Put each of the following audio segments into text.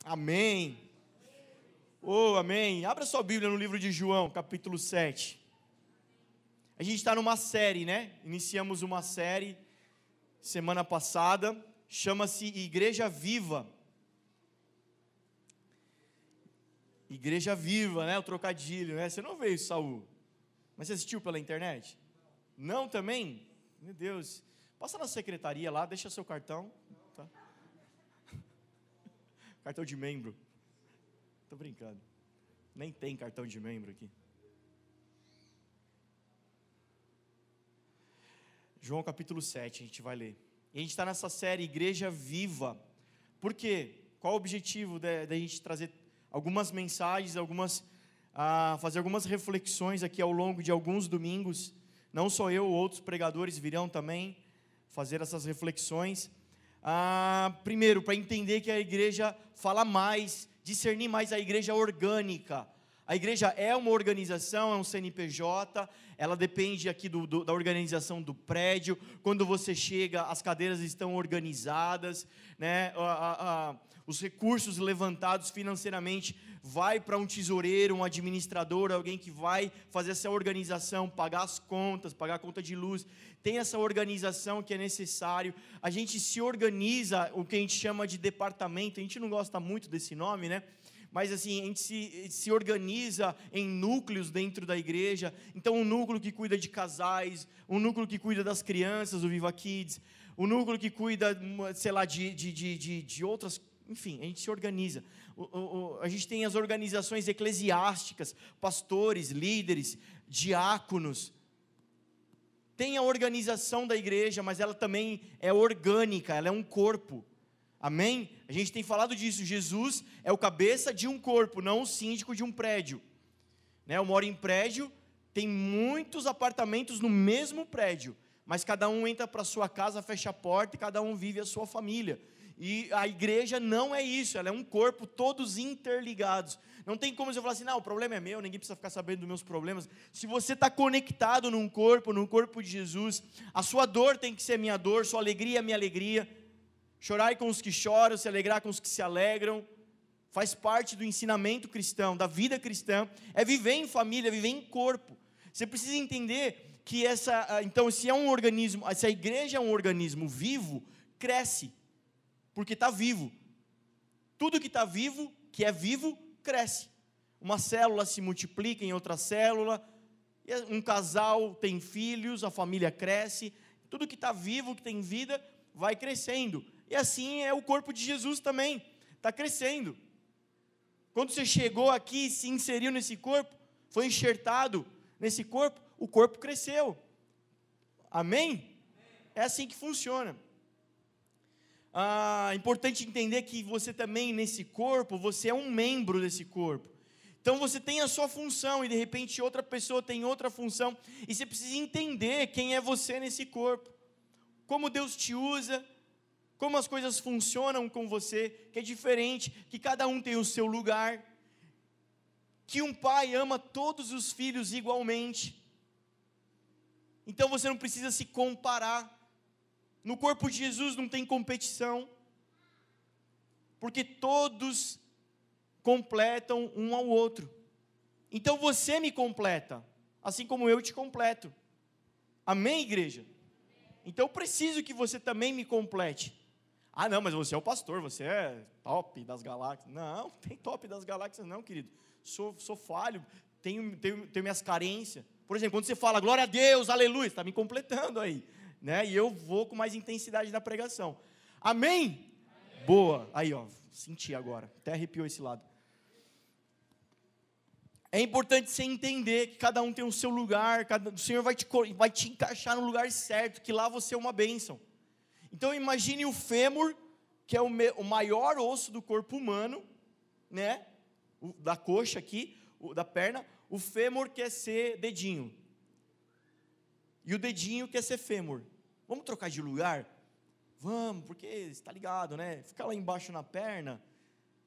Amém. Oh, amém. Abra sua Bíblia no livro de João, capítulo 7. A gente está numa série, né? Iniciamos uma série semana passada, chama-se Igreja Viva. Igreja Viva, né? O trocadilho, né? Você não veio, Saul, mas você assistiu pela internet? Não também? Meu Deus. Passa na secretaria lá, deixa seu cartão. Tá? Cartão de membro. Tô brincando. Nem tem cartão de membro aqui. João capítulo 7, a gente vai ler. E a gente está nessa série Igreja Viva. Por quê? Qual o objetivo da gente trazer algumas mensagens, fazer algumas reflexões aqui ao longo de alguns domingos. Não só eu, outros pregadores virão também fazer essas reflexões. Primeiro, para entender que a igreja fala mais, discernir mais a igreja orgânica. A igreja é uma organização, é um CNPJ, ela depende aqui da organização do prédio. Quando você chega, as cadeiras estão organizadas, né? Os recursos levantados financeiramente vai para um tesoureiro, um administrador, alguém que vai fazer essa organização, pagar as contas, pagar a conta de luz. Tem essa organização que é necessário. A gente se organiza, o que a gente chama de departamento. A gente não gosta muito desse nome, né? Mas assim, a gente se organiza em núcleos dentro da igreja. Então, um núcleo que cuida de casais, um núcleo que cuida das crianças, o Viva Kids, um núcleo que cuida, sei lá, de outras. Enfim, a gente se organiza. A gente tem as organizações eclesiásticas, pastores, líderes, diáconos. Tem a organização da igreja, mas ela também é orgânica, ela é um corpo. Amém? A gente tem falado disso. Jesus é o cabeça de um corpo, não o síndico de um prédio. Né? Eu moro em prédio, tem muitos apartamentos no mesmo prédio, mas cada um entra para a sua casa, fecha a porta e cada um vive a sua família. E a igreja não é isso, ela é um corpo, todos interligados. Não tem como você falar assim, não, o problema é meu, ninguém precisa ficar sabendo dos meus problemas. Se você está conectado no corpo de Jesus, a sua dor tem que ser minha dor, sua alegria é minha alegria. Chorai com os que choram, se alegrar com os que se alegram. Faz parte do ensinamento cristão, da vida cristã, é viver em família, viver em corpo. Você precisa entender que então, se é um organismo, se a igreja é um organismo vivo, cresce. Porque está vivo. Tudo que está vivo, que é vivo, cresce. Uma célula se multiplica em outra célula, um casal tem filhos, a família cresce. Tudo que está vivo, que tem vida, vai crescendo. E assim é o corpo de Jesus também, está crescendo. Quando você chegou aqui e se inseriu nesse corpo, foi enxertado nesse corpo, o corpo cresceu. Amém? É assim que funciona. É importante entender que você também nesse corpo, você é um membro desse corpo. Então você tem a sua função e de repente outra pessoa tem outra função. E você precisa entender quem é você nesse corpo. Como Deus te usa, como as coisas funcionam com você, que é diferente, que cada um tem o seu lugar. Que um pai ama todos os filhos igualmente. Então você não precisa se comparar. No corpo de Jesus não tem competição, porque todos completam um ao outro. Então você me completa, assim como eu te completo. Amém, igreja? Então eu preciso que você também me complete. Não, mas você é o pastor, você é top das galáxias. Não tem top das galáxias não, querido. Sou falho, tenho minhas carências. Por exemplo, quando você fala glória a Deus, aleluia, está me completando aí. Né? E eu vou com mais intensidade na pregação. Amém? Amém? Boa. Aí, ó, senti agora. Até arrepiou esse lado. É importante você entender que cada um tem o seu lugar. O Senhor vai te encaixar no lugar certo, que lá você é uma bênção. Então imagine o fêmur, que é o maior osso do corpo humano, né? Da coxa aqui, da perna. O fêmur quer ser dedinho. E o dedinho quer ser fêmur. Vamos trocar de lugar? Vamos, porque está ligado, né? Ficar lá embaixo na perna,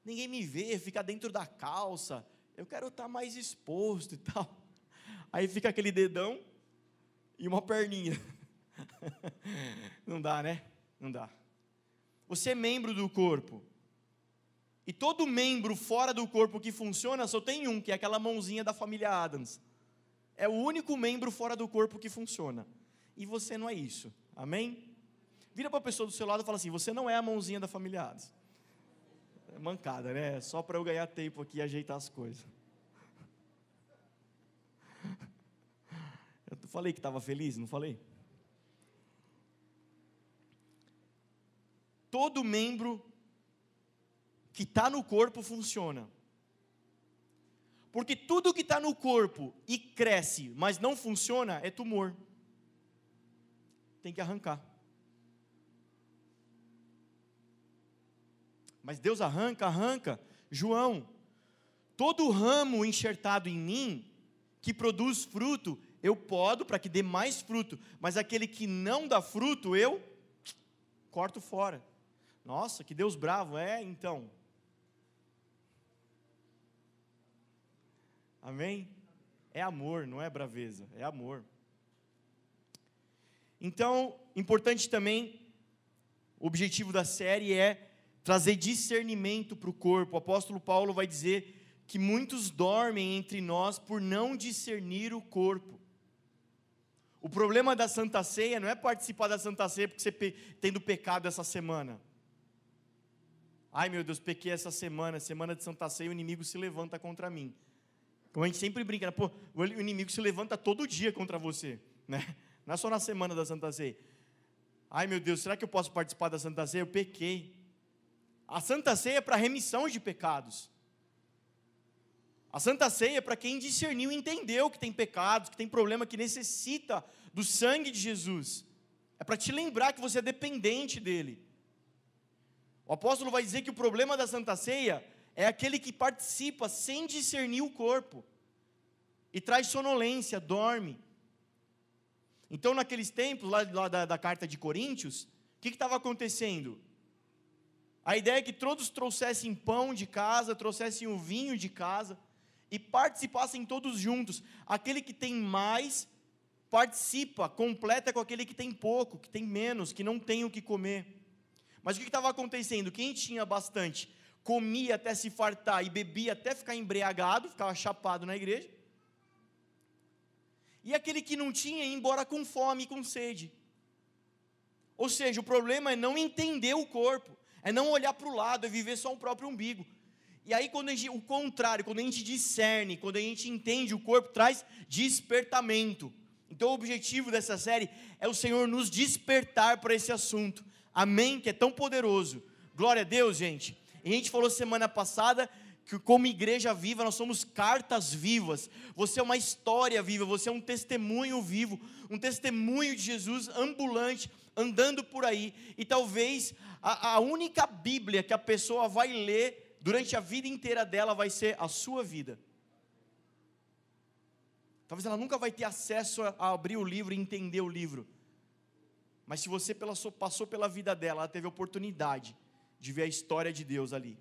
ninguém me vê, fica dentro da calça. Eu quero estar mais exposto e tal. Aí fica aquele dedão e uma perninha. Não dá, né? Não dá. Você é membro do corpo. E todo membro fora do corpo que funciona só tem um, que é aquela mãozinha da família Adams. É o único membro fora do corpo que funciona. E você não é isso. Amém? Vira para a pessoa do seu lado e fala assim: você não é a mãozinha da família Adams. É mancada, né? Só para eu ganhar tempo aqui e ajeitar as coisas. Eu falei que estava feliz, não falei? Todo membro que está no corpo funciona. Porque tudo que está no corpo e cresce, mas não funciona, é tumor. Tem que arrancar. Mas Deus arranca. João, todo ramo enxertado em mim, que produz fruto, eu podo para que dê mais fruto. Mas aquele que não dá fruto, eu corto fora. Nossa, que Deus bravo, então. Amém? É amor, não é braveza, é amor. Então, importante também, o objetivo da série é trazer discernimento para o corpo. O apóstolo Paulo vai dizer que muitos dormem entre nós por não discernir o corpo. O problema da Santa Ceia não é participar da Santa Ceia porque você tendo pecado essa semana. Ai meu Deus, pequei essa semana de Santa Ceia, o inimigo se levanta contra mim. Como a gente sempre brinca, né? Pô, o inimigo se levanta todo dia contra você, né? Não é só na semana da Santa Ceia. Ai meu Deus, será que eu posso participar da Santa Ceia? Eu pequei. A Santa Ceia é para remissão de pecados. A Santa Ceia é para quem discerniu e entendeu que tem pecados, que tem problema, que necessita do sangue de Jesus. É para te lembrar que você é dependente dele. O apóstolo vai dizer que o problema da Santa Ceia é aquele que participa sem discernir o corpo e traz sonolência, dorme. Então, naqueles tempos, lá da carta de Coríntios, o que estava acontecendo? A ideia é que todos trouxessem pão de casa, trouxessem o vinho de casa e participassem todos juntos. Aquele que tem mais participa, completa com aquele que tem pouco, que tem menos, que não tem o que comer. Mas o que estava acontecendo? Quem tinha bastante comia até se fartar e bebia até ficar embriagado, ficava chapado na igreja. E aquele que não tinha ia embora com fome e com sede. Ou seja, o problema é não entender o corpo, é não olhar para o lado, é viver só o próprio umbigo. E aí, o contrário, quando a gente discerne, quando a gente entende o corpo, traz despertamento. Então o objetivo dessa série é o Senhor nos despertar para esse assunto. Amém? Que é tão poderoso. Glória a Deus, gente. E a gente falou semana passada que como igreja viva, nós somos cartas vivas. Você é uma história viva, você é um testemunho vivo, um testemunho de Jesus ambulante, andando por aí. E talvez a única Bíblia que a pessoa vai ler durante a vida inteira dela vai ser a sua vida. Talvez ela nunca vai ter acesso a abrir o livro e entender o livro. Mas se você passou pela vida dela, ela teve a oportunidade de ver a história de Deus ali.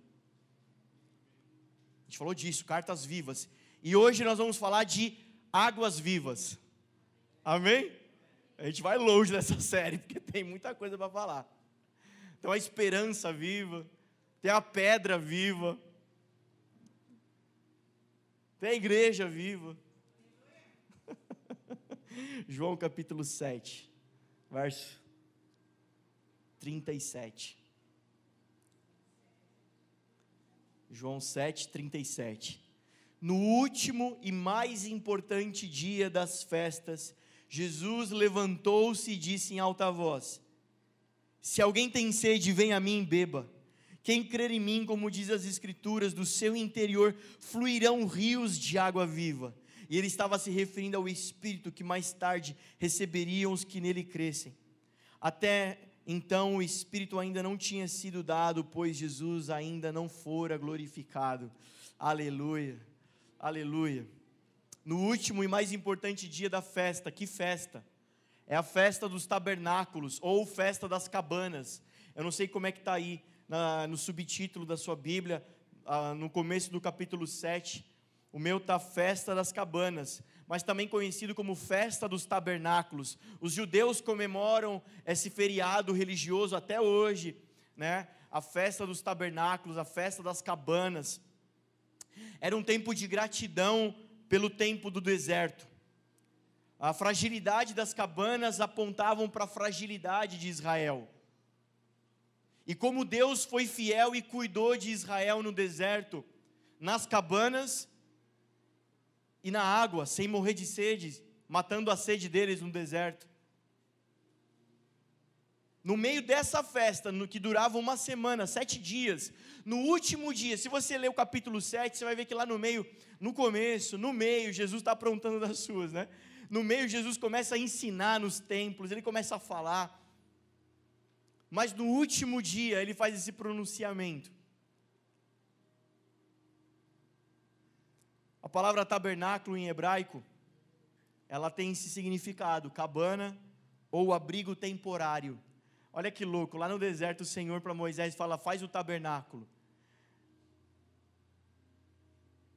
A gente falou disso, cartas vivas. E hoje nós vamos falar de águas vivas. Amém? A gente vai longe dessa série, porque tem muita coisa para falar. Então a esperança viva, tem a pedra viva, tem a igreja viva. João capítulo 7, verso 37. João 7, 37. No último e mais importante dia das festas, Jesus levantou-se e disse em alta voz: se alguém tem sede, venha a mim e beba. Quem crer em mim, como diz as Escrituras, do seu interior fluirão rios de água viva. E ele estava se referindo ao Espírito que mais tarde receberiam os que nele crescem. Até então o Espírito ainda não tinha sido dado, pois Jesus ainda não fora glorificado. Aleluia, aleluia. No último e mais importante dia da festa, que festa? É a festa dos tabernáculos, ou festa das cabanas. Eu não sei como é que está aí no subtítulo da sua Bíblia, no começo do capítulo 7, o meu está festa das cabanas, mas também conhecido como festa dos tabernáculos. Os judeus comemoram esse feriado religioso até hoje, né? a festa dos tabernáculos, a festa das cabanas. Era um tempo de gratidão pelo tempo do deserto. A fragilidade das cabanas apontavam para a fragilidade de Israel. E como Deus foi fiel e cuidou de Israel no deserto, nas cabanas e na água, sem morrer de sede, matando a sede deles no deserto. No meio dessa festa, que durava uma semana, 7 dias, no último dia, se você ler o capítulo 7, você vai ver que lá no meio, no começo, no meio, Jesus está aprontando das suas, né? No meio, Jesus começa a ensinar nos templos, ele começa a falar. Mas no último dia, ele faz esse pronunciamento. A palavra tabernáculo em hebraico, ela tem esse significado, cabana ou abrigo temporário. Olha que louco, lá no deserto o Senhor para Moisés fala, faz o tabernáculo.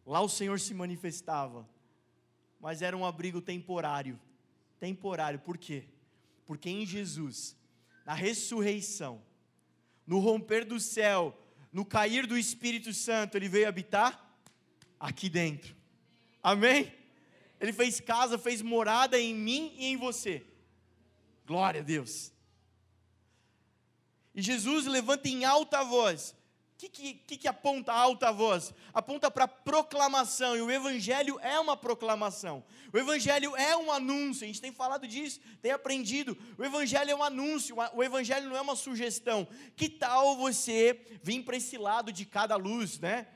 Lá o Senhor se manifestava, mas era um abrigo temporário. Temporário, por quê? Porque em Jesus, na ressurreição, no romper do céu, no cair do Espírito Santo, Ele veio habitar aqui dentro. Amém? Ele fez casa, fez morada em mim e em você. Glória a Deus. E Jesus levanta em alta voz. O que aponta a alta voz? Aponta para proclamação, e o Evangelho é uma proclamação. O Evangelho é um anúncio, a gente tem falado disso, tem aprendido. O Evangelho é um anúncio, o Evangelho não é uma sugestão. Que tal você vir para esse lado de cada luz, né?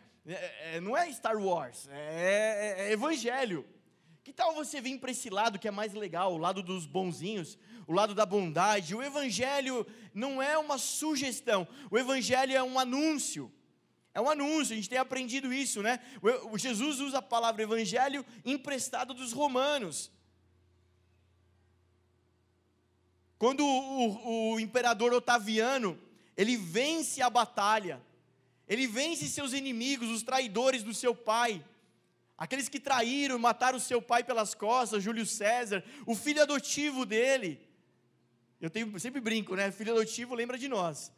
Não é Star Wars, é Evangelho. Que tal você vir para esse lado que é mais legal, o lado dos bonzinhos, o lado da bondade? O Evangelho não é uma sugestão, o Evangelho é um anúncio. É um anúncio, a gente tem aprendido isso, né? O Jesus usa a palavra Evangelho emprestado dos romanos. Quando o imperador Otaviano, ele vence a batalha, ele vence seus inimigos, os traidores do seu pai, aqueles que traíram, mataram o seu pai pelas costas, Júlio César, o filho adotivo dele. Sempre brinco, né? Filho adotivo lembra de nós.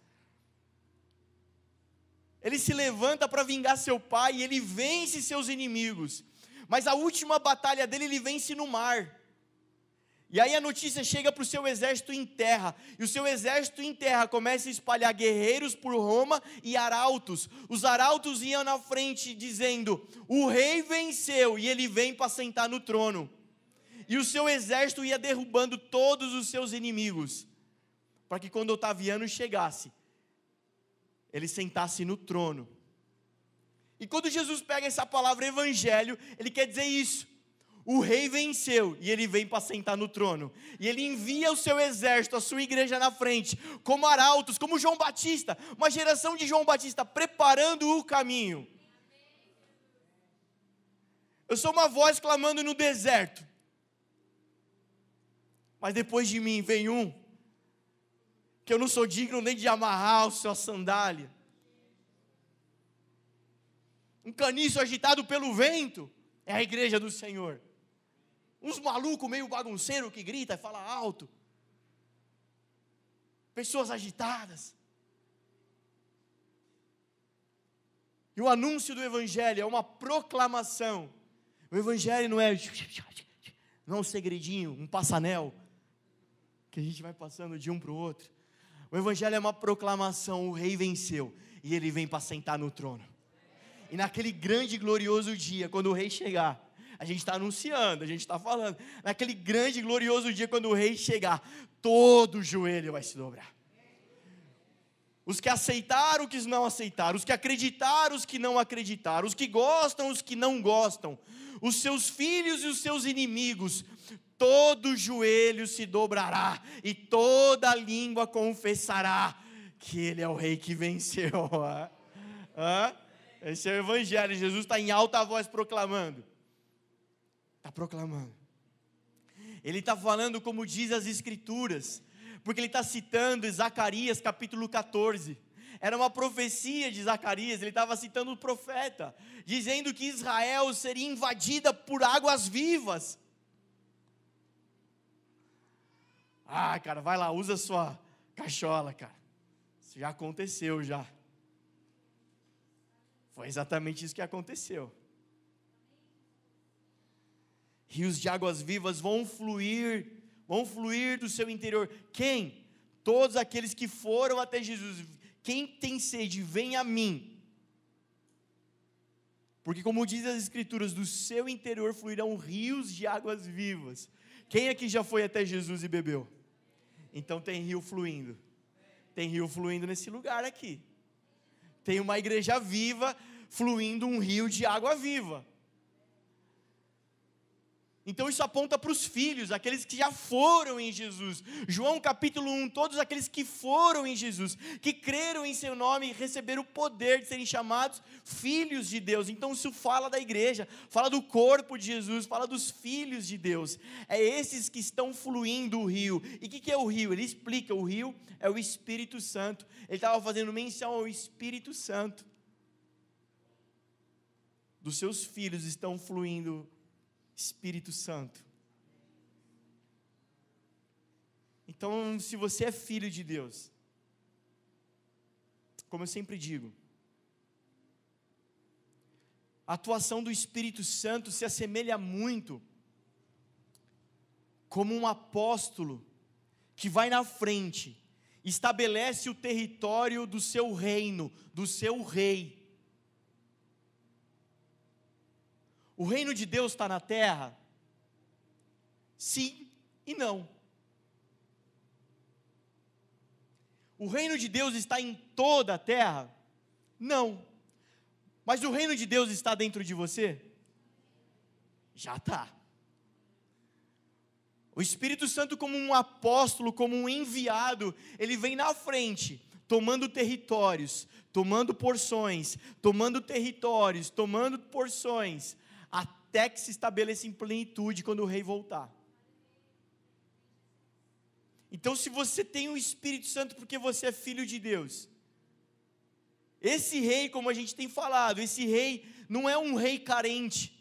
Ele se levanta para vingar seu pai e ele vence seus inimigos. Mas a última batalha dele, ele vence no mar. E aí a notícia chega para o seu exército em terra, e o seu exército em terra começa a espalhar guerreiros por Roma e arautos. Os arautos iam na frente dizendo, o rei venceu, e ele vem para sentar no trono. E o seu exército ia derrubando todos os seus inimigos, para que quando Otaviano chegasse, ele sentasse no trono. E quando Jesus pega essa palavra evangelho, ele quer dizer isso. O rei venceu e ele vem para sentar no trono. E ele envia o seu exército, a sua igreja na frente, como arautos, como João Batista, uma geração de João Batista preparando o caminho. Eu sou uma voz clamando no deserto. Mas depois de mim vem um, que eu não sou digno nem de amarrar a sua sandália. Um caniço agitado pelo vento, é a igreja do Senhor. Uns malucos meio bagunceiro que grita e fala alto. Pessoas agitadas. E o anúncio do Evangelho é uma proclamação. O Evangelho não é um segredinho, um passanel, que a gente vai passando de um para o outro. O Evangelho é uma proclamação, o rei venceu, e ele vem para sentar no trono. E naquele grande e glorioso dia, quando o rei chegar, a gente está anunciando, a gente está falando, naquele grande e glorioso dia, quando o rei chegar, todo joelho vai se dobrar. Os que aceitaram, os que não aceitaram, os que acreditaram, os que não acreditaram, os que gostam, os que não gostam, os seus filhos e os seus inimigos, todo joelho se dobrará, e toda língua confessará, que Ele é o rei que venceu. Esse é o Evangelho, Jesus está em alta voz proclamando. Está proclamando. Ele está falando como diz as Escrituras, porque ele está citando Zacarias capítulo 14. Era uma profecia de Zacarias, ele estava citando o profeta, dizendo que Israel seria invadida por águas vivas. Cara, vai lá, usa sua cachola, cara. Isso já aconteceu já. Foi exatamente isso que aconteceu. Rios de águas vivas vão fluir do seu interior. Quem? Todos aqueles que foram até Jesus. Quem tem sede, vem a mim. Porque como diz as Escrituras, do seu interior fluirão rios de águas vivas. Quem aqui já foi até Jesus e bebeu? Então tem rio fluindo. Tem rio fluindo nesse lugar aqui. Tem uma igreja viva, fluindo um rio de água viva. Então isso aponta para os filhos, aqueles que já foram em Jesus. João capítulo 1, todos aqueles que foram em Jesus, que creram em seu nome e receberam o poder de serem chamados filhos de Deus. Então isso fala da igreja, fala do corpo de Jesus, fala dos filhos de Deus. É esses que estão fluindo o rio. E o que é o rio? Ele explica, o rio é o Espírito Santo. Ele estava fazendo menção ao Espírito Santo. Dos seus filhos estão fluindo Espírito Santo. Então, se você é filho de Deus, como eu sempre digo, a atuação do Espírito Santo se assemelha muito como um apóstolo que vai na frente, estabelece o território do seu reino, do seu rei. O reino de Deus está na terra? Sim e não. O reino de Deus está em toda a terra? Não. Mas o reino de Deus está dentro de você? Já está. O Espírito Santo, como um apóstolo, como um enviado, ele vem na frente, tomando territórios, tomando porções, tomando territórios, tomando porções, até que se estabeleça em plenitude quando o rei voltar. Então, se você tem o Espírito Santo porque você é filho de Deus, esse rei, como a gente tem falado, esse rei não é um rei carente,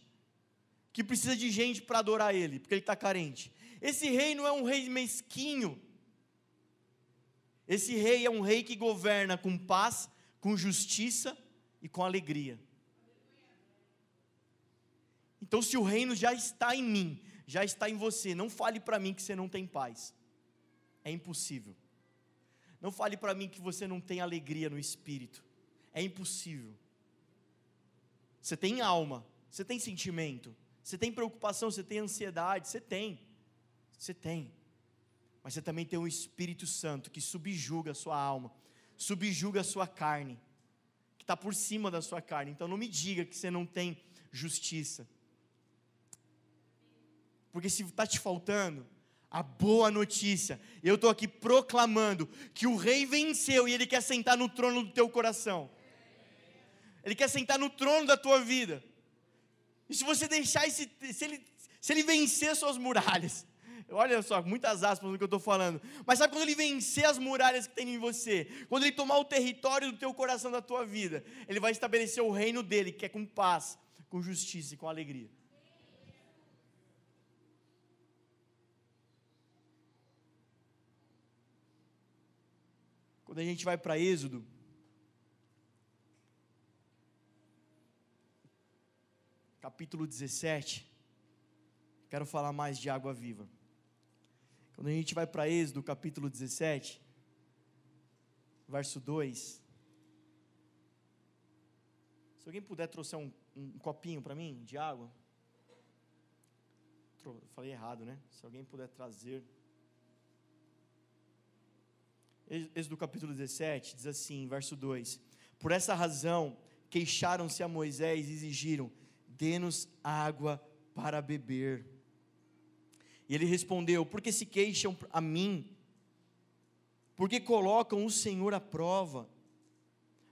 que precisa de gente para adorar ele, porque ele está carente. Esse rei não é um rei mesquinho. Esse rei é um rei que governa com paz, com justiça e com alegria. Então, se o reino já está em mim, já está em você, não fale para mim que você não tem paz. É impossível. Não fale para mim que você não tem alegria no espírito. É impossível. Você tem alma, você tem sentimento, você tem preocupação, você tem ansiedade, você tem. Você tem. Mas você também tem o Espírito Santo que subjuga a sua alma, subjuga a sua carne, que está por cima da sua carne. Então não me diga que você não tem justiça. Porque se está te faltando a boa notícia, eu estou aqui proclamando que o rei venceu e ele quer sentar no trono do teu coração. Ele quer sentar no trono da tua vida. E se você deixar se ele vencer suas muralhas, olha só, muitas aspas no que eu estou falando, mas sabe quando ele vencer as muralhas que tem em você, quando ele tomar o território do teu coração, da tua vida, ele vai estabelecer o reino dele, que é com paz, com justiça e com alegria. Quando a gente vai para Êxodo, capítulo 17, quero falar mais de água viva. Quando a gente vai para Êxodo, capítulo 17, verso 2, se alguém puder trouxer um copinho para mim, de água, falei errado, né? Se alguém puder trazer. Êxodo capítulo 17, diz assim, verso 2, por essa razão, queixaram-se a Moisés e exigiram, dê-nos água para beber. E ele respondeu, por que se queixam a mim? Por que colocam o Senhor à prova?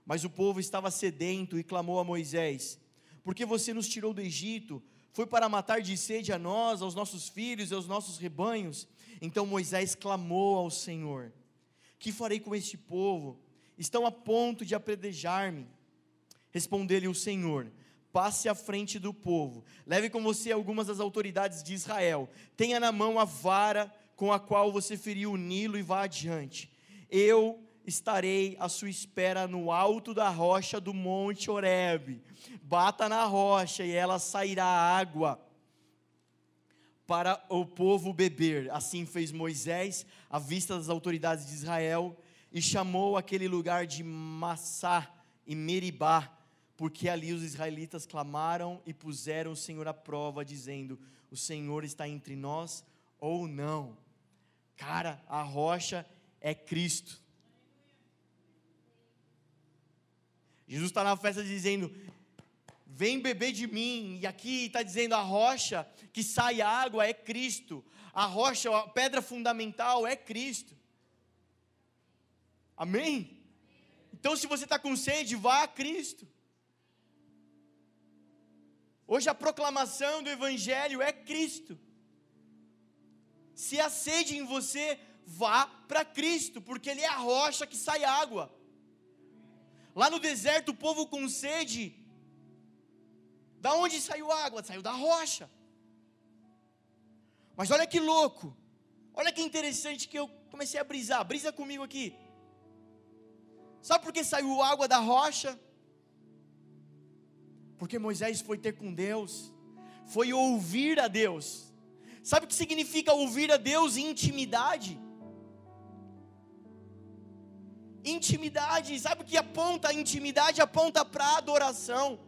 Mas o povo estava sedento e clamou a Moisés, por que você nos tirou do Egito? Foi para matar de sede a nós, aos nossos filhos e aos nossos rebanhos? Então Moisés clamou ao Senhor, que farei com este povo? Estão a ponto de apedrejar-me. Respondeu-lhe o Senhor, passe à frente do povo, leve com você algumas das autoridades de Israel, tenha na mão a vara com a qual você feriu o Nilo e vá adiante. Eu estarei à sua espera no alto da rocha do monte Horebe. Bata na rocha e ela sairá água para o povo beber. Assim fez Moisés à vista das autoridades de Israel e chamou aquele lugar de Massá e Meribá, porque ali os israelitas clamaram e puseram o Senhor à prova, dizendo: o Senhor está entre nós ou não? Cara, a rocha é Cristo. Jesus está na festa dizendo: vem beber de mim. E aqui está dizendo: a rocha que sai água é Cristo. A rocha, a pedra fundamental é Cristo. Amém? Então, se você está com sede, vá a Cristo. Hoje a proclamação do Evangelho é Cristo. Se há sede em você, vá para Cristo, porque Ele é a rocha que sai água. Lá no deserto, o povo com sede, da onde saiu água? Saiu da rocha. Mas olha que louco, olha que interessante que eu comecei a brisar. Brisa comigo aqui. Sabe por que saiu água da rocha? Porque Moisés foi ter com Deus, foi ouvir a Deus. Sabe o que significa ouvir a Deus? Intimidade. Intimidade, sabe o que aponta? A intimidade aponta para a adoração.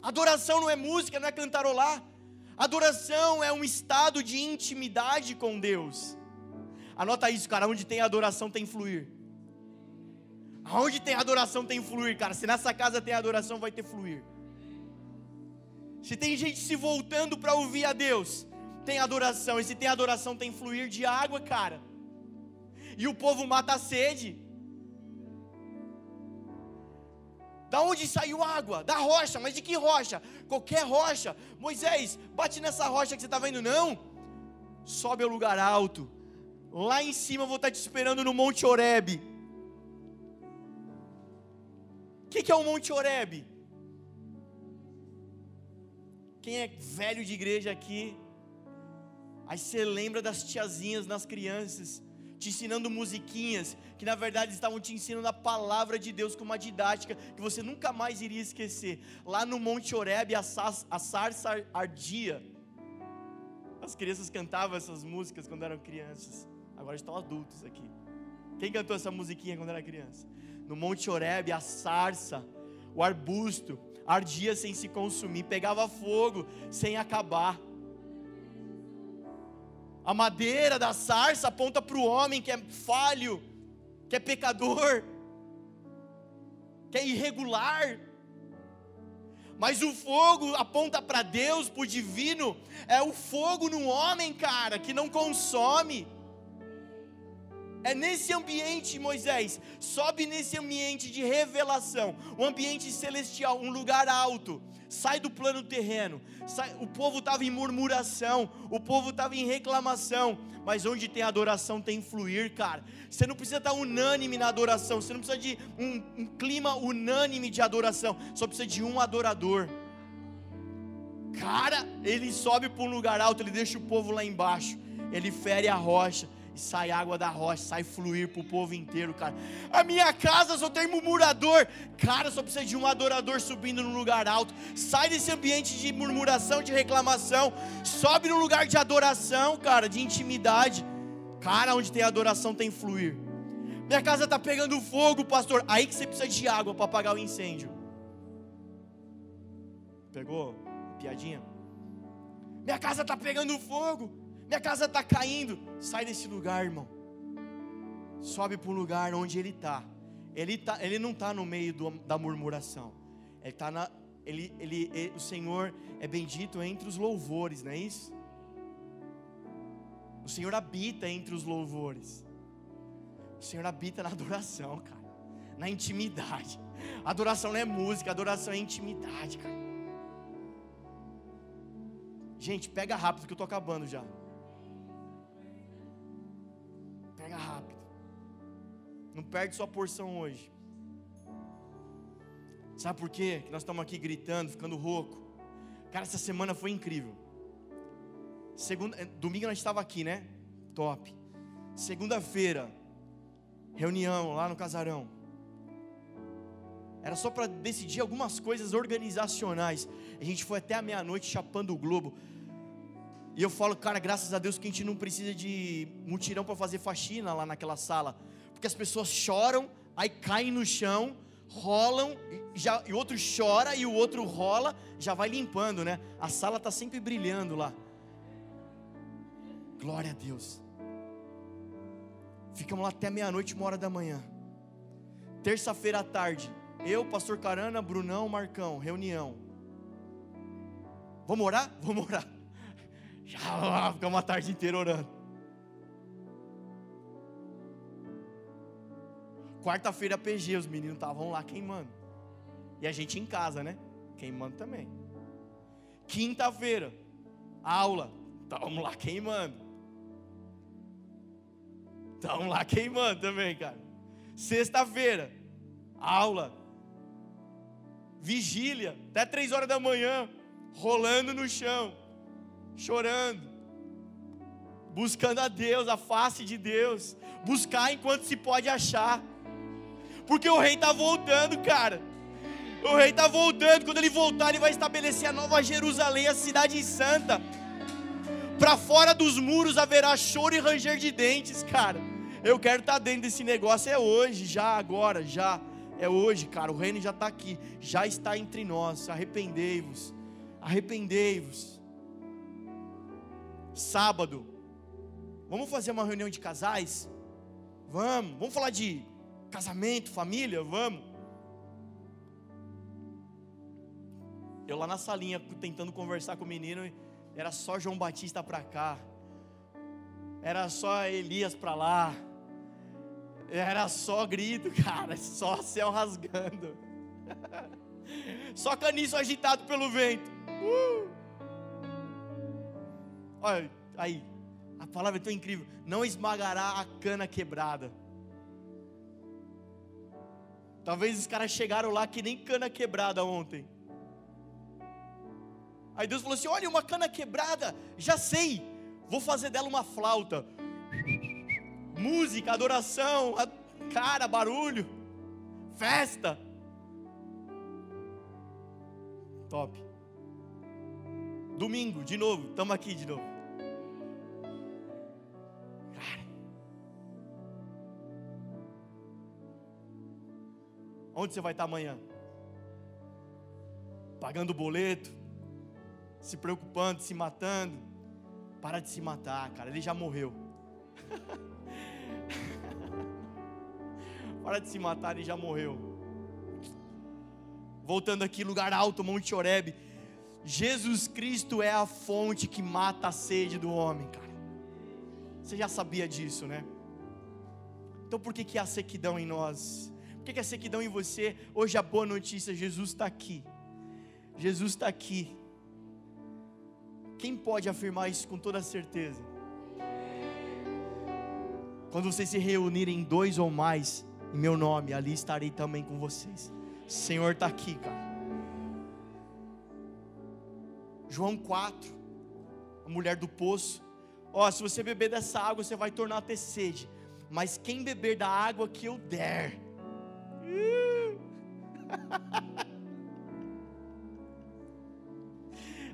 Adoração não é música, não é cantarolar. Adoração é um estado de intimidade com Deus. Anota isso, cara, onde tem adoração tem fluir. Aonde tem adoração tem fluir, cara. Se nessa casa tem adoração, vai ter fluir. Se tem gente se voltando para ouvir a Deus, tem adoração. E se tem adoração, tem fluir de água, cara. E o povo mata a sede. Da onde saiu água? Da rocha. Mas de que rocha? Qualquer rocha. Moisés, bate nessa rocha que você está vendo. Não. Sobe ao lugar alto. Lá em cima eu vou estar te esperando no Monte Horebe. O que é o Monte Horebe? Quem é velho de igreja aqui, aí você lembra das tiazinhas nas crianças, te ensinando musiquinhas, que na verdade estavam te ensinando a palavra de Deus com uma didática, que você nunca mais iria esquecer. Lá no Monte Horebe a sarça ardia. As crianças cantavam essas músicas quando eram crianças, agora estão adultos aqui. Quem cantou essa musiquinha quando era criança? No Monte Horebe a sarça, o arbusto, ardia sem se consumir, pegava fogo sem acabar. A madeira da sarça aponta para o homem que é falho, que é pecador, que é irregular. Mas o fogo aponta para Deus, para o divino. É o fogo no homem, cara, que não consome. É nesse ambiente, Moisés, sobe nesse ambiente de revelação, um ambiente celestial, um lugar alto, sai do plano terreno. O povo estava em murmuração, o povo estava em reclamação, mas onde tem adoração tem fluir, cara. Você não precisa estar unânime na adoração, você não precisa de um clima unânime de adoração, só precisa de um adorador. Cara, ele sobe para um lugar alto, ele deixa o povo lá embaixo, ele fere a rocha, e sai água da rocha, sai fluir para o povo inteiro, cara. A minha casa só tem murmurador, cara, só precisa de um adorador subindo no lugar alto. Sai desse ambiente de murmuração, de reclamação, sobe no lugar de adoração, cara, de intimidade. Cara, onde tem adoração tem fluir. Minha casa está pegando fogo, pastor. Aí que você precisa de água para apagar o incêndio. Pegou? Piadinha? Minha casa está pegando fogo, minha casa está caindo. Sai desse lugar, irmão. Sobe para um lugar onde ele está. Ele não está no meio da murmuração. Ele está o Senhor é bendito entre os louvores, não é isso? O Senhor habita entre os louvores. O Senhor habita na adoração, cara, na intimidade. Adoração não é música, adoração é intimidade, cara. Gente, pega rápido que eu estou acabando já. Pega rápido. Não perde sua porção hoje. Sabe por quê? Que nós estamos aqui gritando, ficando rouco. Cara, essa semana foi incrível. Domingo nós estava aqui, né? Top. Segunda-feira, reunião lá no casarão. Era só para decidir algumas coisas organizacionais. A gente foi até a meia-noite chapando o globo. E eu falo, cara, graças a Deus que a gente não precisa de mutirão para fazer faxina lá naquela sala. Porque as pessoas choram, aí caem no chão, rolam, e o outro chora e o outro rola, já vai limpando, né? A sala está sempre brilhando lá. Glória a Deus. Ficamos lá até meia-noite, 1h da manhã. Terça-feira à tarde, eu, pastor Carana, Brunão, Marcão, reunião. Vamos orar? Vamos orar. Já ficamos a tarde inteira orando. Quarta-feira PG, os meninos estavam lá queimando. E a gente em casa, né? Queimando também. Quinta-feira, aula. Estamos lá queimando. Estamos lá queimando também, cara. Sexta-feira, aula. Vigília, até 3h da manhã, rolando no chão, chorando, buscando a Deus, a face de Deus, buscar enquanto se pode achar, porque o rei está voltando, cara. O rei está voltando. Quando ele voltar, ele vai estabelecer a nova Jerusalém, a cidade santa. Para fora dos muros haverá choro e ranger de dentes, cara. Eu quero estar dentro desse negócio, é hoje, já, agora, já. É hoje, cara, o reino já está aqui, já está entre nós. Arrependei-vos, arrependei-vos. Sábado, vamos fazer uma reunião de casais? Vamos falar de casamento, família, vamos. Eu lá na salinha, tentando conversar com o menino, era só João Batista para cá, era só Elias para lá, era só grito, cara, só céu rasgando, só caniço agitado pelo vento. Olha, aí, a palavra é tão incrível. Não esmagará a cana quebrada. Talvez os caras chegaram lá que nem cana quebrada ontem. Aí Deus falou assim: olha, uma cana quebrada, já sei, vou fazer dela uma flauta. Música, adoração, cara, barulho, festa. Top. Domingo, de novo, estamos aqui de novo. Cara, onde você vai estar amanhã? Pagando boleto, se preocupando, se matando. Para de se matar, cara, ele já morreu. Para de se matar, ele já morreu. Voltando aqui, lugar alto, Monte Horebe. Jesus Cristo é a fonte que mata a sede do homem, cara. Você já sabia disso, né? Então por que há sequidão em nós? Por que há sequidão em você? Hoje a boa notícia, Jesus está aqui. Jesus está aqui. Quem pode afirmar isso com toda certeza? Quando vocês se reunirem em 2 ou mais, em meu nome, ali estarei também com vocês. O Senhor está aqui, cara. João 4, a mulher do poço. Ó, se você beber dessa água, você vai tornar a ter sede. Mas quem beber da água que eu der.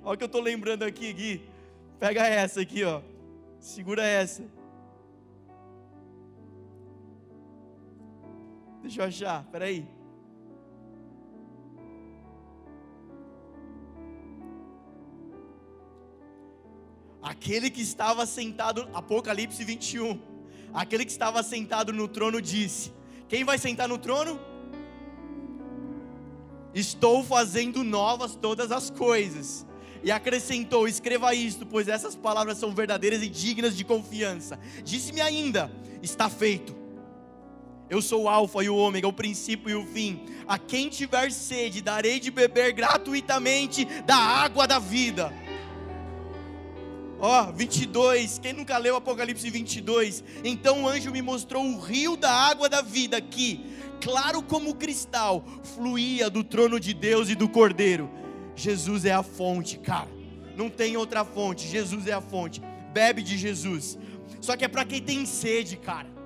Olha o que eu estou lembrando aqui, Gui. Pega essa aqui, ó. Segura essa. Deixa eu achar, peraí. Aquele que estava sentado, Apocalipse 21. Aquele que estava sentado no trono disse: quem vai sentar no trono? Estou fazendo novas todas as coisas. E acrescentou: escreva isto, pois essas palavras são verdadeiras e dignas de confiança. Disse-me ainda: está feito. Eu sou o alfa e o ômega, o princípio e o fim. A quem tiver sede, darei de beber gratuitamente da água da vida. Ó, 22, quem nunca leu Apocalipse 22? Então o anjo me mostrou o rio da água da vida que, claro como cristal, fluía do trono de Deus e do Cordeiro. Jesus é a fonte, cara, não tem outra fonte, Jesus é a fonte. Bebe de Jesus. Só que é para quem tem sede, cara.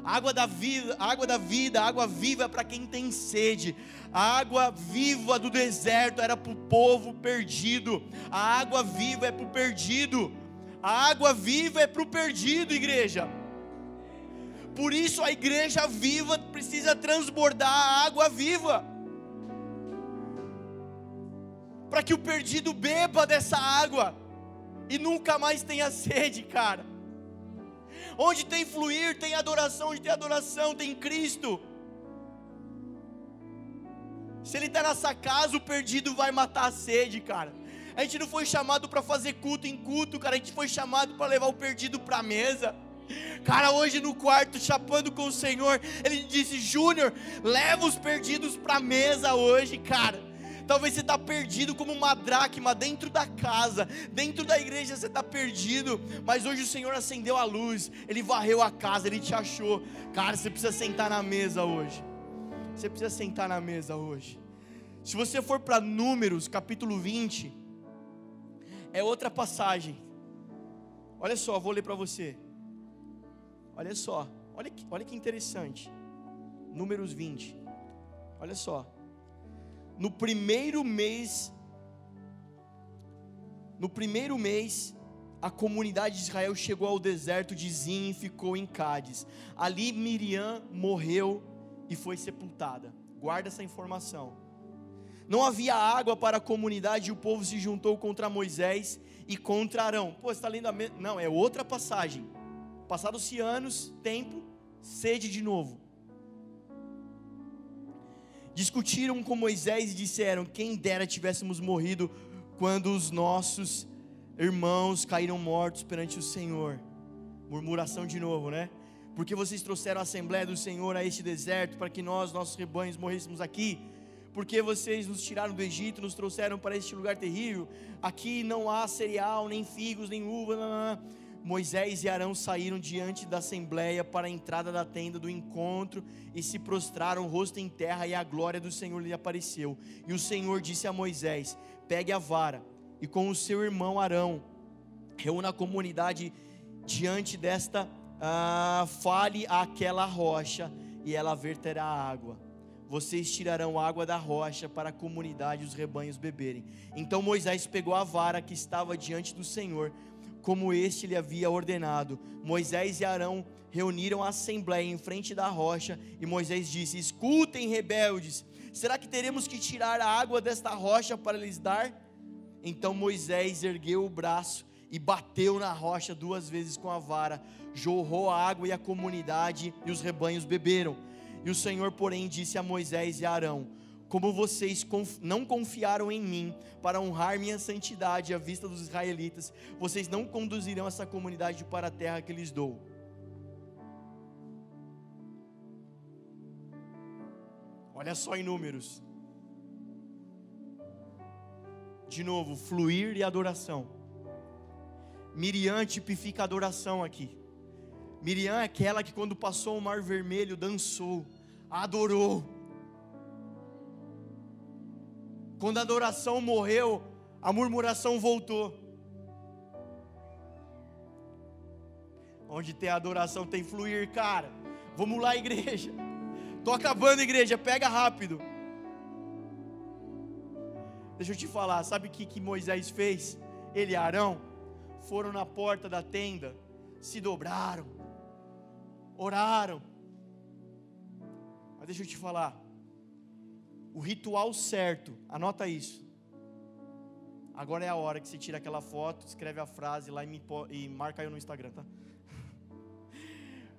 A água da vida, a água viva é para quem tem sede. A água viva do deserto era para o povo perdido. A água viva é para o perdido. A água viva é para o perdido, igreja. Por isso a igreja viva precisa transbordar a água viva, para que o perdido beba dessa água e nunca mais tenha sede, cara. Onde tem fluir, tem adoração. Onde tem adoração, tem Cristo. Se Ele está nessa casa, o perdido vai matar a sede, cara. A gente não foi chamado para fazer culto em culto, cara. A gente foi chamado para levar o perdido para a mesa. Cara, hoje no quarto, chapando com o Senhor, Ele disse: Júnior, leva os perdidos para a mesa hoje, cara. Talvez você está perdido como uma dracma dentro da casa, dentro da igreja você está perdido, mas hoje o Senhor acendeu a luz, Ele varreu a casa, Ele te achou. Cara, você precisa sentar na mesa hoje. Você precisa sentar na mesa hoje. Se você for para Números, capítulo 20, é outra passagem. Olha só, vou ler para você. Olha só, olha que interessante. Números 20. Olha só. No primeiro mês, a comunidade de Israel chegou ao deserto de Zin e ficou em Cádiz. Ali Miriam morreu e foi sepultada. Guarda essa informação. Não havia água para a comunidade e o povo se juntou contra Moisés e contra Arão. Pô, você está lendo Não, é outra passagem. Passaram-se anos, tempo, sede de novo. Discutiram com Moisés e disseram: quem dera tivéssemos morrido quando os nossos irmãos caíram mortos perante o Senhor. Murmuração de novo, né? Porque vocês trouxeram a Assembleia do Senhor a este deserto para que nós, nossos rebanhos, morrêssemos aqui? Porque vocês nos tiraram do Egito, nos trouxeram para este lugar terrível? Aqui não há cereal, nem figos, nem uva. Moisés e Arão saíram diante da Assembleia para a entrada da tenda do encontro e se prostraram rosto em terra, e a glória do Senhor lhe apareceu. E o Senhor disse a Moisés: pegue a vara e com o seu irmão Arão reúna a comunidade diante desta, fale àquela rocha e ela verterá água. Vocês tirarão água da rocha para a comunidade e os rebanhos beberem. Então Moisés pegou a vara que estava diante do Senhor, como este lhe havia ordenado. Moisés e Arão reuniram a assembleia em frente da rocha, e Moisés disse: escutem, rebeldes, será que teremos que tirar a água desta rocha para lhes dar? Então Moisés ergueu o braço e bateu na rocha 2 vezes com a vara, jorrou a água e a comunidade e os rebanhos beberam. E o Senhor, porém, disse a Moisés e a Arão: como vocês não confiaram em mim para honrar minha santidade à vista dos israelitas, vocês não conduzirão essa comunidade para a terra que lhes dou. Olha só em Números. De novo, fluir e adoração. Miriam tipifica a adoração aqui. Miriam é aquela que quando passou o Mar Vermelho dançou, adorou. Quando a adoração morreu, a murmuração voltou. Onde tem adoração tem fluir, cara. Vamos lá, igreja. Tô acabando, igreja, pega rápido. Deixa eu te falar, sabe o que Moisés fez? Ele e Arão foram na porta da tenda, se dobraram, oraram. Mas deixa eu te falar, o ritual certo, anota isso. Agora é a hora que você tira aquela foto, escreve a frase lá e marca eu no Instagram, tá?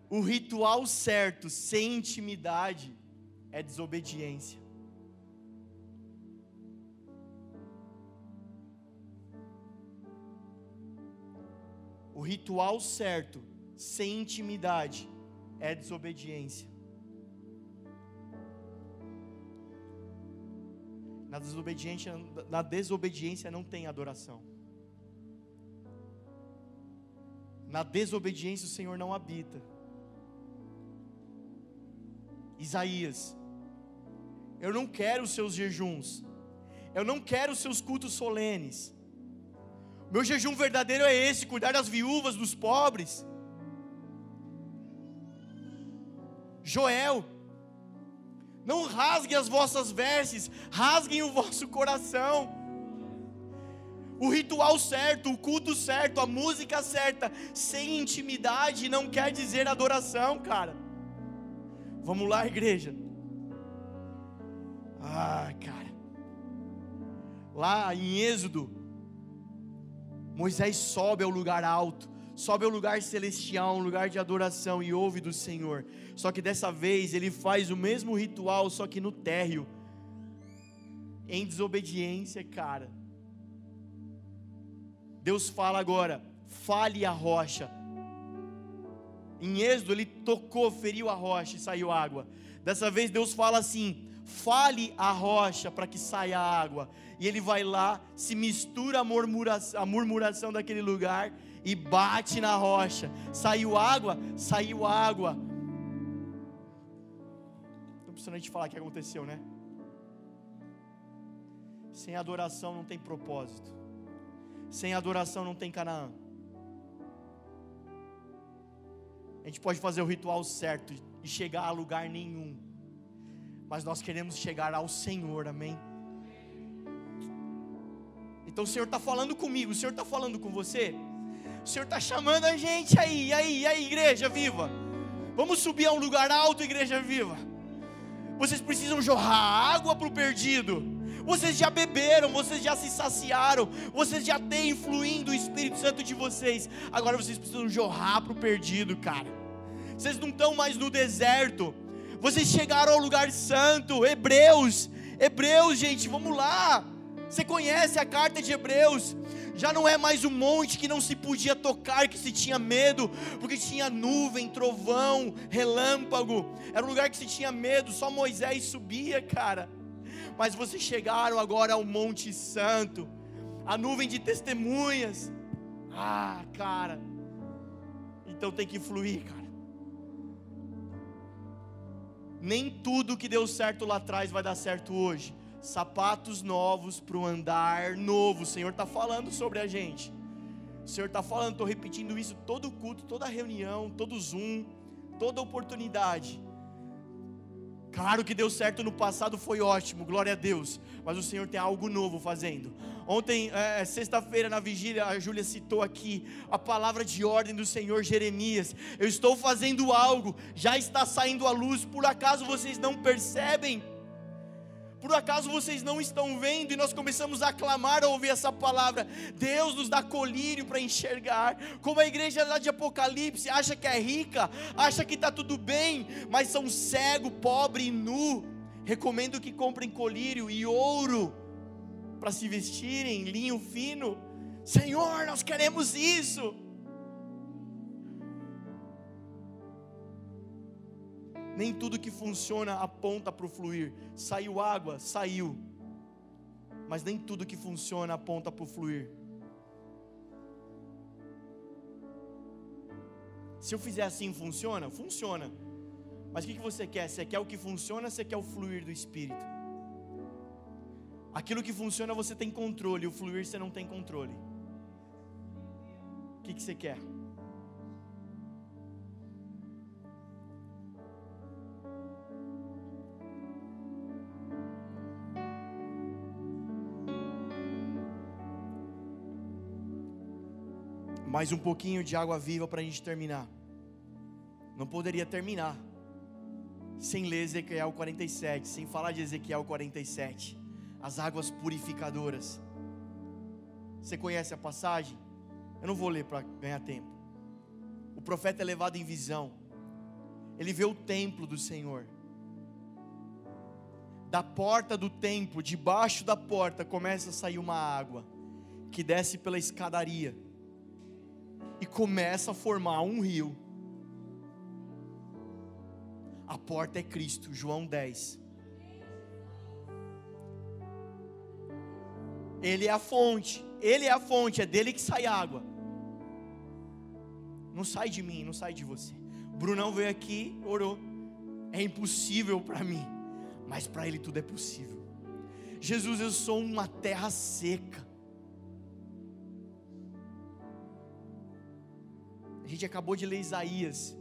O ritual certo, sem intimidade, é desobediência. O ritual certo, sem intimidade, é desobediência. Na desobediência não tem adoração. Na desobediência o Senhor não habita. Isaías: eu não quero os seus jejuns, eu não quero os seus cultos solenes. Meu jejum verdadeiro é esse: cuidar das viúvas, dos pobres. Joel, não rasguem as vossas vestes, rasguem o vosso coração. O ritual certo, o culto certo, a música certa, sem intimidade não quer dizer adoração, cara. Vamos lá, igreja. Cara. Lá em Êxodo, Moisés sobe ao lugar alto, sobe ao lugar celestial, um lugar de adoração, e ouve do Senhor. Só que dessa vez ele faz o mesmo ritual, só que no térreo, em desobediência, cara. Deus fala agora, fale a rocha. Em Êxodo ele tocou, feriu a rocha e saiu água. Dessa vez Deus fala assim, fale a rocha para que saia água. E ele vai lá, se mistura a murmuração daquele lugar e bate na rocha. Saiu água, saiu água. Não precisa nem te falar o que aconteceu, né? Sem adoração não tem propósito. Sem adoração não tem Canaã. A gente pode fazer o ritual certo e chegar a lugar nenhum, mas nós queremos chegar ao Senhor, amém? Então o Senhor está falando comigo, o Senhor está falando com você, o Senhor está chamando a gente aí, igreja viva, vamos subir a um lugar alto, igreja viva. Vocês precisam jorrar água para o perdido. Vocês já beberam, vocês já se saciaram, vocês já têm fluindo o Espírito Santo de vocês. Agora vocês precisam jorrar para o perdido, cara. Vocês não estão mais no deserto. Vocês chegaram ao lugar santo. Hebreus, gente, vamos lá. Você conhece a carta de Hebreus? Já não é mais um monte que não se podia tocar, que se tinha medo, porque tinha nuvem, trovão, relâmpago. Era um lugar que se tinha medo, só Moisés subia, cara. Mas vocês chegaram agora ao Monte Santo, a nuvem de testemunhas. Cara, então tem que fluir, cara. Nem tudo que deu certo lá atrás vai dar certo hoje. Sapatos novos para o andar novo. O Senhor está falando sobre a gente. O Senhor está falando, estou repetindo isso todo culto, toda reunião, todo Zoom, toda oportunidade. Claro que deu certo no passado, foi ótimo, glória a Deus. Mas o Senhor tem algo novo fazendo. Ontem, sexta-feira na vigília, a Júlia citou aqui a palavra de ordem do Senhor Jeremias. Eu estou fazendo algo, já está saindo à luz. Por acaso vocês não percebem? Por acaso vocês não estão vendo? E nós começamos a clamar ao ouvir essa palavra. Deus nos dá colírio para enxergar. Como a igreja lá de Apocalipse acha que é rica, acha que está tudo bem, mas são cego, pobre e nu. Recomendo que comprem colírio e ouro para se vestirem, linho fino. Senhor, nós queremos isso. Nem tudo que funciona aponta para o fluir. Saiu água, saiu. Mas nem tudo que funciona aponta para o fluir. Se eu fizer assim, funciona? Funciona. Mas o que você quer? Você quer o que funciona ou você quer o fluir do Espírito? Aquilo que funciona você tem controle, o fluir você não tem controle. O que você quer? Mais um pouquinho de água viva para a gente terminar. Não poderia terminar sem ler Ezequiel 47, sem falar de Ezequiel 47, as águas purificadoras. Você conhece a passagem? Eu não vou ler para ganhar tempo. O profeta é levado em visão. Ele vê o templo do Senhor. Da porta do templo, debaixo da porta, começa a sair uma água que desce pela escadaria e começa a formar um rio. A porta é Cristo, João 10. Ele é a fonte, é dele que sai água. Não sai de mim, não sai de você. Brunão veio aqui, orou. É impossível para mim, mas para ele tudo é possível. Jesus, eu sou uma terra seca. A gente acabou de ler Isaías,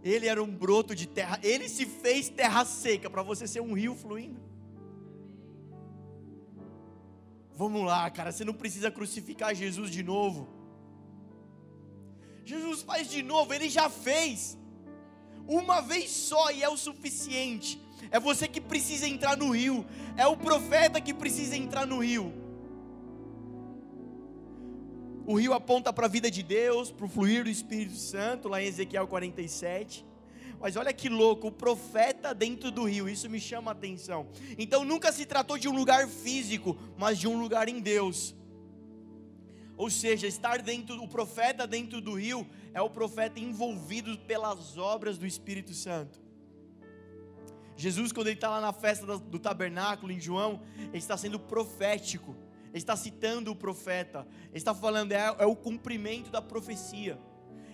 Ele era um broto de terra, Ele se fez terra seca, para você ser um rio fluindo. Vamos lá, cara, você não precisa crucificar Jesus de novo. Jesus faz de novo, Ele já fez. Uma vez só e é o suficiente. É você que precisa entrar no rio. É o profeta que precisa entrar no rio. O rio aponta para a vida de Deus, para o fluir do Espírito Santo, lá em Ezequiel 47. Mas olha que louco, o profeta dentro do rio, isso me chama a atenção. Então nunca se tratou de um lugar físico, mas de um lugar em Deus. Ou seja, o profeta dentro do rio, é o profeta envolvido pelas obras do Espírito Santo. Jesus, quando ele está lá na festa do tabernáculo em João, ele está sendo profético, ele está citando o profeta, ele está falando, é o cumprimento da profecia.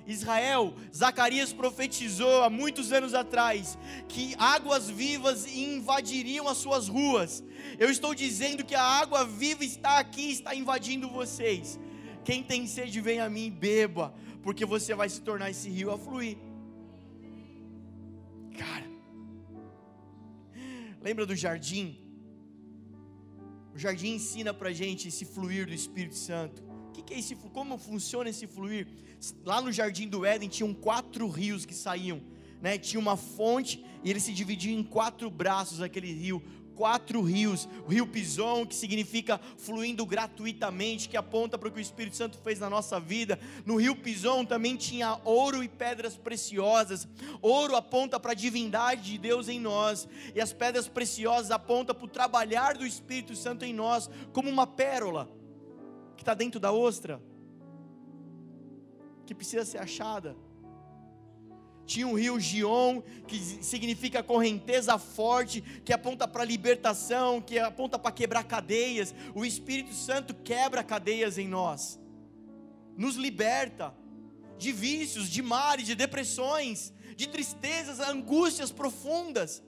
Israel, Zacarias profetizou há muitos anos atrás, que águas vivas invadiriam as suas ruas. Eu estou dizendo que a água viva está aqui, está invadindo vocês. Quem tem sede, vem a mim e beba, porque você vai se tornar esse rio a fluir. Cara, lembra do jardim? O jardim ensina pra gente esse fluir do Espírito Santo. O que é esse? Como funciona esse fluir? Lá no jardim do Éden tinham 4 rios que saíam, né? Tinha uma fonte e ele se dividia em 4 braços, aquele rio. 4 rios, o rio Pison, que significa fluindo gratuitamente, que aponta para o que o Espírito Santo fez na nossa vida. No rio Pison também tinha ouro e pedras preciosas. Ouro aponta para a divindade de Deus em nós, e as pedras preciosas apontam para o trabalhar do Espírito Santo em nós, como uma pérola que está dentro da ostra, que precisa ser achada. Tinha o rio Gion, que significa correnteza forte, que aponta para a libertação, que aponta para quebrar cadeias. O Espírito Santo quebra cadeias em nós, nos liberta de vícios, de mares, de depressões, de tristezas, angústias profundas.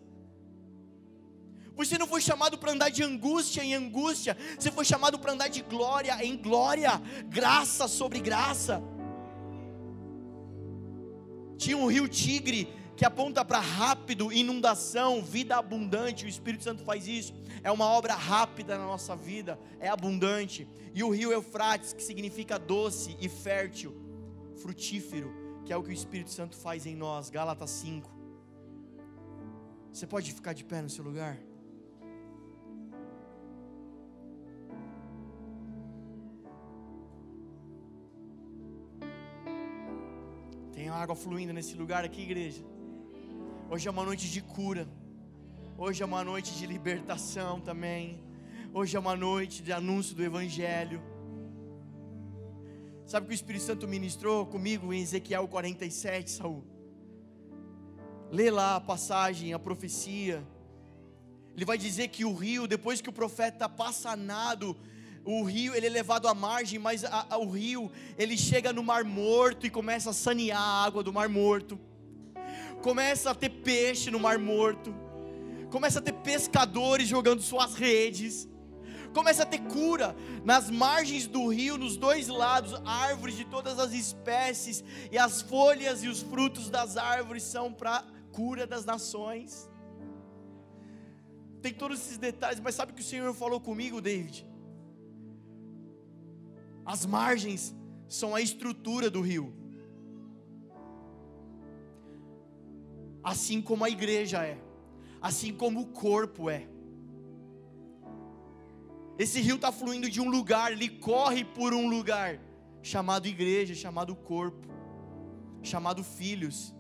Você não foi chamado para andar de angústia em angústia, você foi chamado para andar de glória em glória, graça sobre graça. Tinha um rio Tigre, que aponta para rápido, inundação, vida abundante. O Espírito Santo faz isso, é uma obra rápida na nossa vida, é abundante. E o rio Eufrates, que significa doce e fértil, frutífero, que é o que o Espírito Santo faz em nós. Gálatas 5. Você pode ficar de pé no seu lugar? Tem água fluindo nesse lugar aqui, igreja. Hoje é uma noite de cura. Hoje é uma noite de libertação também. Hoje é uma noite de anúncio do Evangelho. Sabe o que o Espírito Santo ministrou comigo em Ezequiel 47, Saul? Lê lá a passagem, a profecia. Ele vai dizer que o rio, depois que o profeta passa a nado, o rio ele é levado à margem, mas o rio ele chega no Mar Morto e começa a sanear a água do Mar Morto. Começa a ter peixe no Mar Morto. Começa a ter pescadores jogando suas redes. Começa a ter cura nas margens do rio, nos 2 lados, árvores de todas as espécies, e as folhas e os frutos das árvores são para cura das nações. Tem todos esses detalhes, mas sabe o que o Senhor falou comigo, David? As margens são a estrutura do rio, assim como a igreja é, assim como o corpo é. Esse rio está fluindo de um lugar, ele corre por um lugar, chamado igreja, chamado corpo, chamado filhos.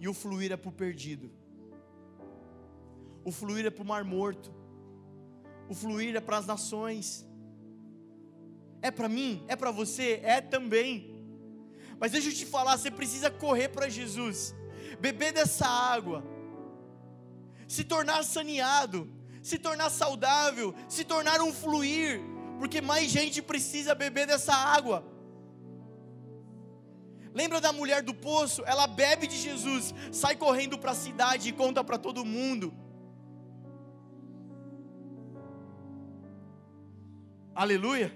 E o fluir é para o perdido, o fluir é para o Mar Morto, o fluir é para as nações. É para mim, é para você, é também. Mas deixa eu te falar, você precisa correr para Jesus, beber dessa água, se tornar saneado, se tornar saudável, se tornar um fluir, porque mais gente precisa beber dessa água. Lembra da mulher do poço? Ela bebe de Jesus, sai correndo para a cidade e conta para todo mundo. Aleluia.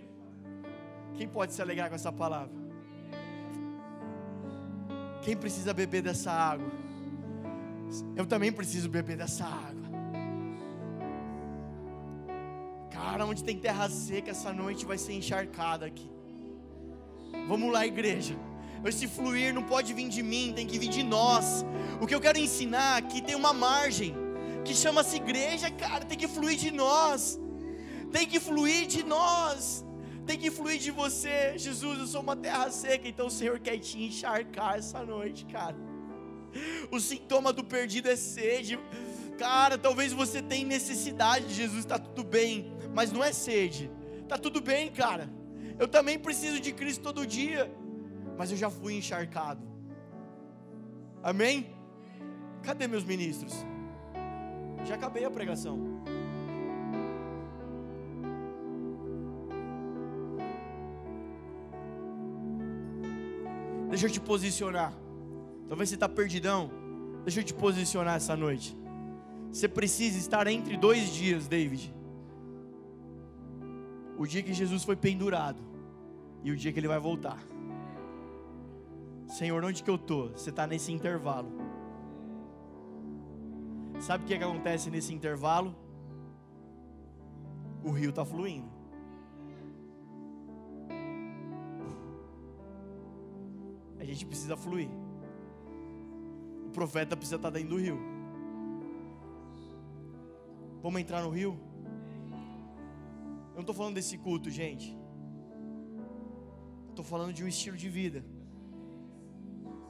Quem pode se alegrar com essa palavra? Quem precisa beber dessa água? Eu também preciso beber dessa água. Cara, onde tem terra seca, essa noite vai ser encharcada aqui. Vamos lá, igreja. Esse fluir não pode vir de mim, tem que vir de nós. O que eu quero ensinar aqui tem uma margem que chama-se igreja, cara. Tem que fluir de nós. Tem que fluir de nós. Tem que fluir de você. Jesus, eu sou uma terra seca, então o Senhor quer te encharcar essa noite, cara. O sintoma do perdido é sede. Cara, talvez você tenha necessidade de Jesus, está tudo bem, mas não é sede. Está tudo bem, cara. Eu também preciso de Cristo todo dia, mas eu já fui encharcado. Amém? Cadê meus ministros? Já acabei a pregação. Deixa eu te posicionar. Talvez você está perdidão. Deixa eu te posicionar essa noite. Você precisa estar entre 2 dias, David. O dia que Jesus foi pendurado e o dia que Ele vai voltar. Senhor, onde que eu estou? Você está nesse intervalo. Sabe o que acontece nesse intervalo? O rio está fluindo. A gente precisa fluir. O profeta precisa estar dentro do rio. Vamos entrar no rio? Eu não estou falando desse culto, gente. Estou falando de um estilo de vida.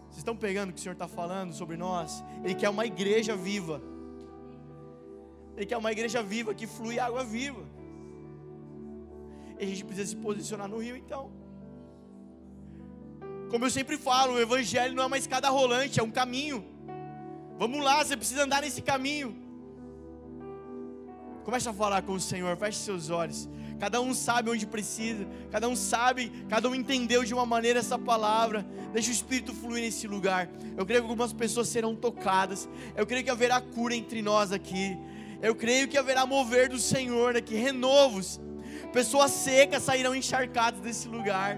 Vocês estão pegando o que o Senhor está falando sobre nós? Ele quer uma igreja viva. Ele quer uma igreja viva que flui água viva. E a gente precisa se posicionar no rio, então. Como eu sempre falo, o evangelho não é uma escada rolante, é um caminho. Vamos lá, você precisa andar nesse caminho. Comece a falar com o Senhor, feche seus olhos. Cada um sabe onde precisa, cada um sabe, cada um entendeu de uma maneira essa palavra. Deixa o Espírito fluir nesse lugar. Eu creio que algumas pessoas serão tocadas. Eu creio que haverá cura entre nós aqui. Eu creio que haverá mover do Senhor aqui, renovos. Pessoas secas sairão encharcadas desse lugar.